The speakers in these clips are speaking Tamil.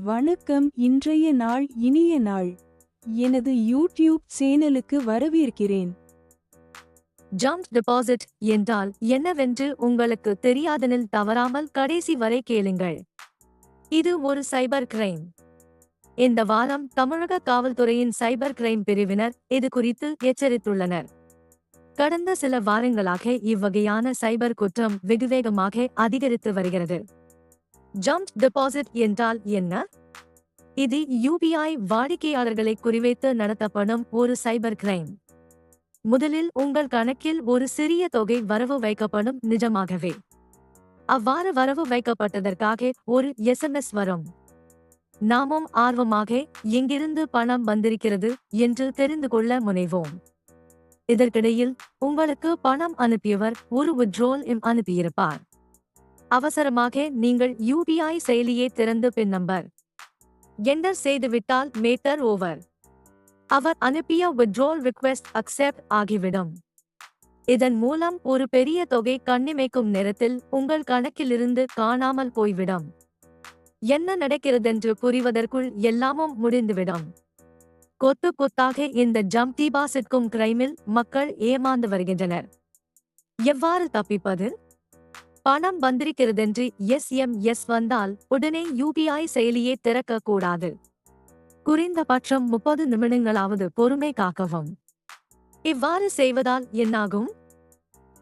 வணக்கம். இன்றைய நாள் இனிய நாள். எனது யூடியூப் சேனலுக்கு வரவேற்கிறேன். ஜம்ப் டெபாசிட் என்றால் என்னவென்று உங்களுக்கு தெரியாதெனில் தவறாமல் கடைசி வரை கேளுங்கள். இது ஒரு சைபர் கிரைம். இந்த வாரம் தமிழக காவல்துறையின் சைபர் கிரைம் பிரிவினர் இது குறித்து எச்சரித்துள்ளனர். கடந்த சில வாரங்களாக இவ்வகையான சைபர் குற்றம் வெகுவேகமாக அதிகரித்து வருகிறது. ஜம்ப் டெபாசிட் என்றால் என்ன? இது யூபிஐ வாடிக்கையாளர்களை குறிவைத்து நடத்தப்படும் ஒரு சைபர் கிரைம். முதலில் உங்கள் கணக்கில் ஒரு சிறிய தொகை வரவு வைக்கப்படும். நிஜமாகவே அவ்வாறு வரவு வைக்கப்பட்டதற்காக ஒரு SMS வரும். நாமும் ஆர்வமாக எங்கிருந்து பணம் வந்திருக்கிறது என்று தெரிந்து கொள்ள முனைவோம். இதற்கிடையில் உங்களுக்கு பணம் அனுப்பியவர் ஒரு வித்ட்ராவல் அனுப்பியிருப்பார். அவசரமாக நீங்கள் யூபிஐ செயலியை திறந்து பின் நம்பர் என்டர் செய்துவிட்டால் மேட்டர் ஓவர். அவர் அனுப்பிய வித்ட்ராவல் ரிக்வெஸ்ட் அக்செப்ட் ஆகிவிடும். இதன் மூலம் ஒரு பெரிய தொகை கண்ணிமைக்கும் நேரத்தில் உங்கள் கணக்கிலிருந்து காணாமல் போய்விடும். என்ன நடக்கிறதென்று புரிவதற்குள் எல்லாமும் முடிந்துவிடும். கொத்து கொத்தாக இந்த ஜம்ப் டெபாசிட் கிரைமில் மக்கள் ஏமாந்து வருகின்றனர். எவ்வாறு தப்பிப்பது? பணம் வந்திருக்கிறதென்று SMS வந்தால் உடனே யூபிஐ செயலியை திறக்க கூடாது. குறைந்தபட்சம் 30 நிமிடங்களாவது பொறுமை காக்கவும். இவ்வாறு செய்வதால் என்னாகும்?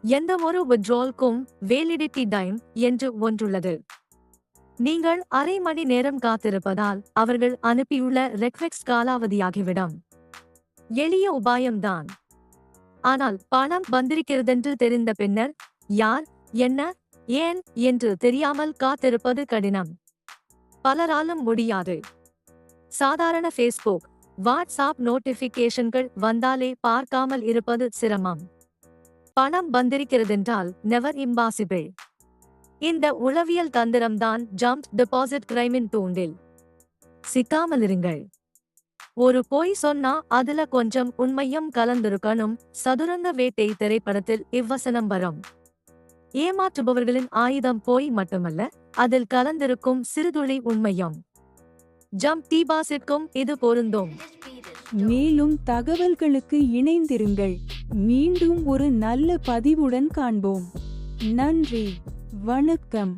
எந்த ஒரு வித்ட்ராவலுக்கும் வேலிடிட்டி டைம் என்று ஒன்றுள்ளது. நீங்கள் அரை மணி நேரம் காத்திருப்பதால் அவர்கள் அனுப்பியுள்ள ரெக்வெஸ்ட் காலாவதியாகிவிடும். எளிய உபாயம்தான். ஆனால் பணம் வந்திருக்கிறதென்று தெரிந்த பின்னர் யார், என்ன, ஏன் என்று தெரியாமல் காத்திருப்பது கடினம். பலராலும் முடியாது. சாதாரண ஃபேஸ்புக், வாட்ஸ்ஆப் நோட்டிபிகேஷன்கள் வந்தாலே பார்க்காமல் இருப்பது சிரமம். பணம் வந்திருக்கிறதென்றால் நெவர் இம்பாசிபிள். இந்த உளவியல் தந்திரம்தான் ஜம்ப் டெபாசிட் கிரைமின் தூண்டில். சிக்காமலிருங்கள். ஒரு பொய் சொன்னா அதுல கொஞ்சம் உண்மையும் கலந்திருக்கணும். சதுரங்க வேட்டை திரைப்படத்தில் இவ்வசனம் வரும். ஏமாற்றுபவர்களின் ஆயுதம் போய் மட்டுமல்ல, அதில் கலந்திருக்கும் சிறுதுளி உண்மையும். ஜம்ப் டெபாசிட்க்கும் இது பொருந்தும். மேலும் தகவல்களுக்கு இணைந்திருங்கள். மீண்டும் ஒரு நல்ல பதிவுடன் காண்போம். நன்றி, வணக்கம்.